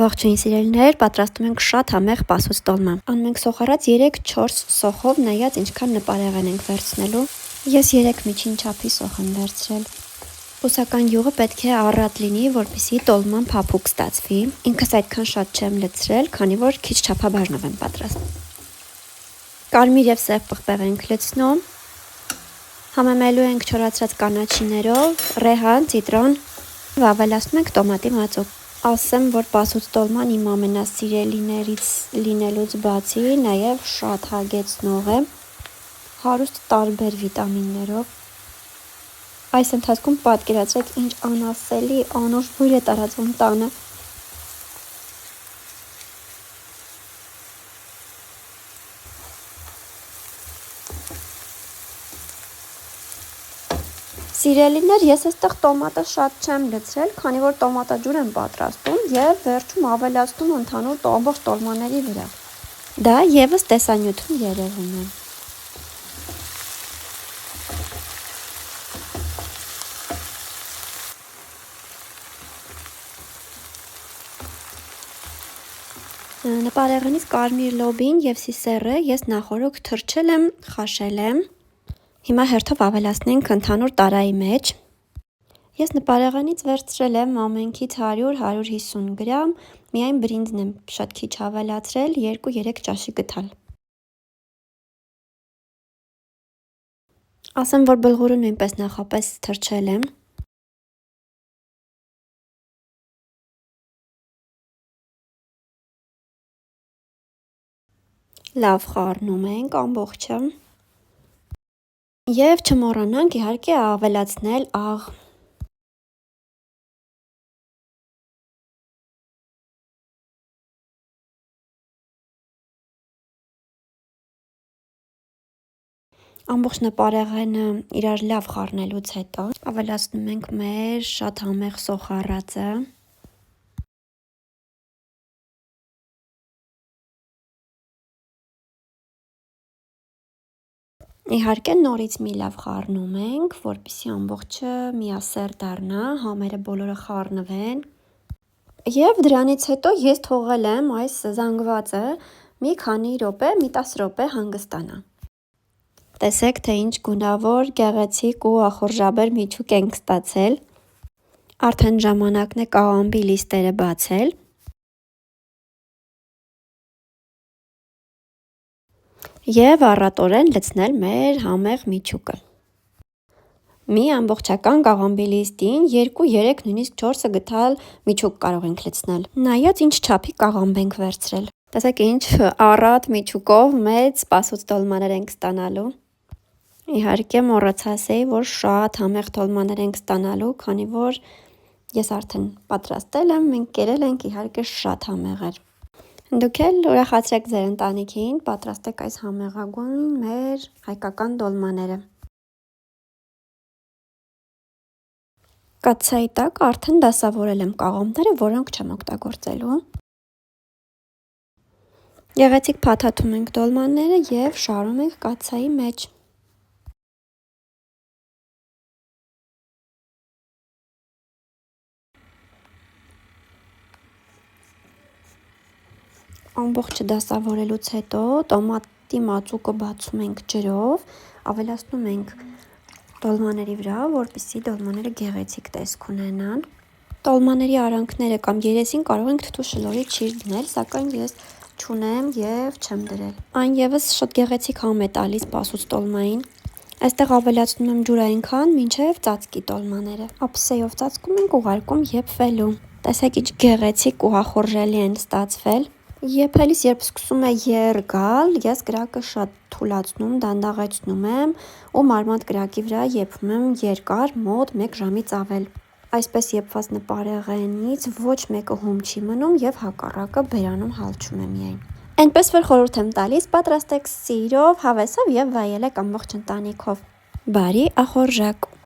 Ողջույն սիրելիներ, պատրաստում ենք շատ համեղ պասուց տոլմա։ Անում ենք սոխառած 3-4 սոխով, նայած ինչքան նպարեղեն ենք վերցնելու։ Ես 3 միջին չափի սոխ եմ վերցրել։ Բուսական յուղը պետք է առատ լինի, որպեսզի տոլման փափուկ ստացվի։ Ինքս այդքան շատ չեմ լցրել, քանի որ քիչ չափաբաժնով եմ պատրաստում։ Կարմիր եւ սև պղպեղ ենք լցնում։ Համեմելու ենք չորացրած կանաչիներով, ռեհան, ցիտրոն, ավելացնում ենք տոմատի մածուկ։ Ասեմ, որ պասուց տոլման իմ ամենասիրելիներից լինելուց բացի նաև շատ հագեցնող է, հարուստ տարբեր վիտամիններով։ Այս ընթացքում պատկերացրեք ինչ անասելի անուշ բույր է տարածվում տանը։ Սիրելիներ, ես այստեղ տոմատը շատ չեմ լցրել, քանի որ տոմատաջուր եմ պատրաստում եւ վերջում ավելացնում ընդհանուր ամբողջ տոլմաների վրա։ Դա եւս տեսանյութում երևում է։ Նպարեղենից կարմիր լոբին եւ սիսեռը ես նախորոք թրջել եմ, խաշել եմ։ Հիմա հերթով ավելացնենք ընդհանուր տարայի մեջ։ Ես նպարեղենից վերցրել եմ ամենքից 100-150 գրամ, միայն բրինձն եմ շատ քիչ ավելացրել, 2-3 ճաշի գթալ։ Ասեմ, որ բլղուրը նույնպես նախապես թրջել եմ։ Լավ խառնում ենք ամբողջը։ Եվ չմոռանանք իհարկե ավելացնել աղ։ Ամբողջ նպարեղենը իրար լավ խառնելուց հետո ավելացնում ենք մեր շատ համեղ սոխառածը։ Իհարկե նորից մի լավ խառնում ենք, որպեսզի ամբողջը միասեռ դառնա, համերը բոլորը խառնվեն։ Եվ դրանից հետո ես թողել եմ այս զանգվածը մի քանի րոպե, մի 10 րոպե հանգստանա։ Տեսեք, թե ինչ գունավոր, գեղեցիկ ու ախորժաբեր միջուկ ենք ստացել։ Արդեն ժամանակն է կաղամբի լիստերը բացել։ Եվ առատորեն լցնել մեր համեղ միջուկը։ Մի ամբողջական կաղամբի լիստին 2-3, նույնիսկ 4 գթալ միջուկ կարող ենք լցնել։ Նայած ինչ չափի կաղամբ ենք վերցրել։ Տեսեք ինչ առատ միջուկով մեծ պասուց տոլմաներ ենք ստանալու։ Իհարկե մոռացասեի, որ շատ համեղ տոլմաներ ենք ստանալու, քանի որ ես արդեն պատրաստել եմ, մենք կերել ենք, իհարկե շատ համեղ էր։ Դուք էլ ուրախացրեք ձեր ընտանիքին, պատրաստեք այս համեղագույն մեր հայկական տոլմաները։ Կաթսայի տակ արդեն դասավորել եմ կաղամբները, որոնք չեմ օգտագործելու։ Գեղեցիկ փաթաթում ենք տոլմանները եւ շարում ենք կաթսայի մեջ։ Ամբողջը դասավորելուց հետո տոմատի մածուկը բացում ենք ջրով, ավելացնում ենք տոլմաների վրա, որպեսզի տոլմաները գեղեցիկ տեսք ունենան։ Տոլմաների արանքները կամ երեսին կարող ենք թթու շլորի ճիր դնել, սակայն ես չունեմ եւ չեմ դրել։ Այն եւս շատ գեղեցիկ համ է տալիս պասուց տոլմային։ Այստեղ ավելացնում եմ ջուրային քան մինչև ծածկի տոլմաները։ Ափսեով ծածկում ենք, ուղարկում եփվելու։ Տեսեք ինչ գեղեցիկ ու ախորժելի են ստացվել։ Եփելիս երբ սկսում է եռ գալ, ես կրակը շատ թուլացնում, դանդաղեցնում եմ ու մարմանդ կրակի վրա եփում եմ երկար, մոտ 1 ժամից ավել։ Այսպես եփված նպարեղենից ոչ մեկը հում չի մնում եւ հակառակը բերանում հալչում է միայն։ Այնպես որ խորհուրդ եմ տալիս, պատրաստեք սիրով, հավեսով եւ վայելեք ամբողջ ընտանիքով։ Բարի ախորժակ։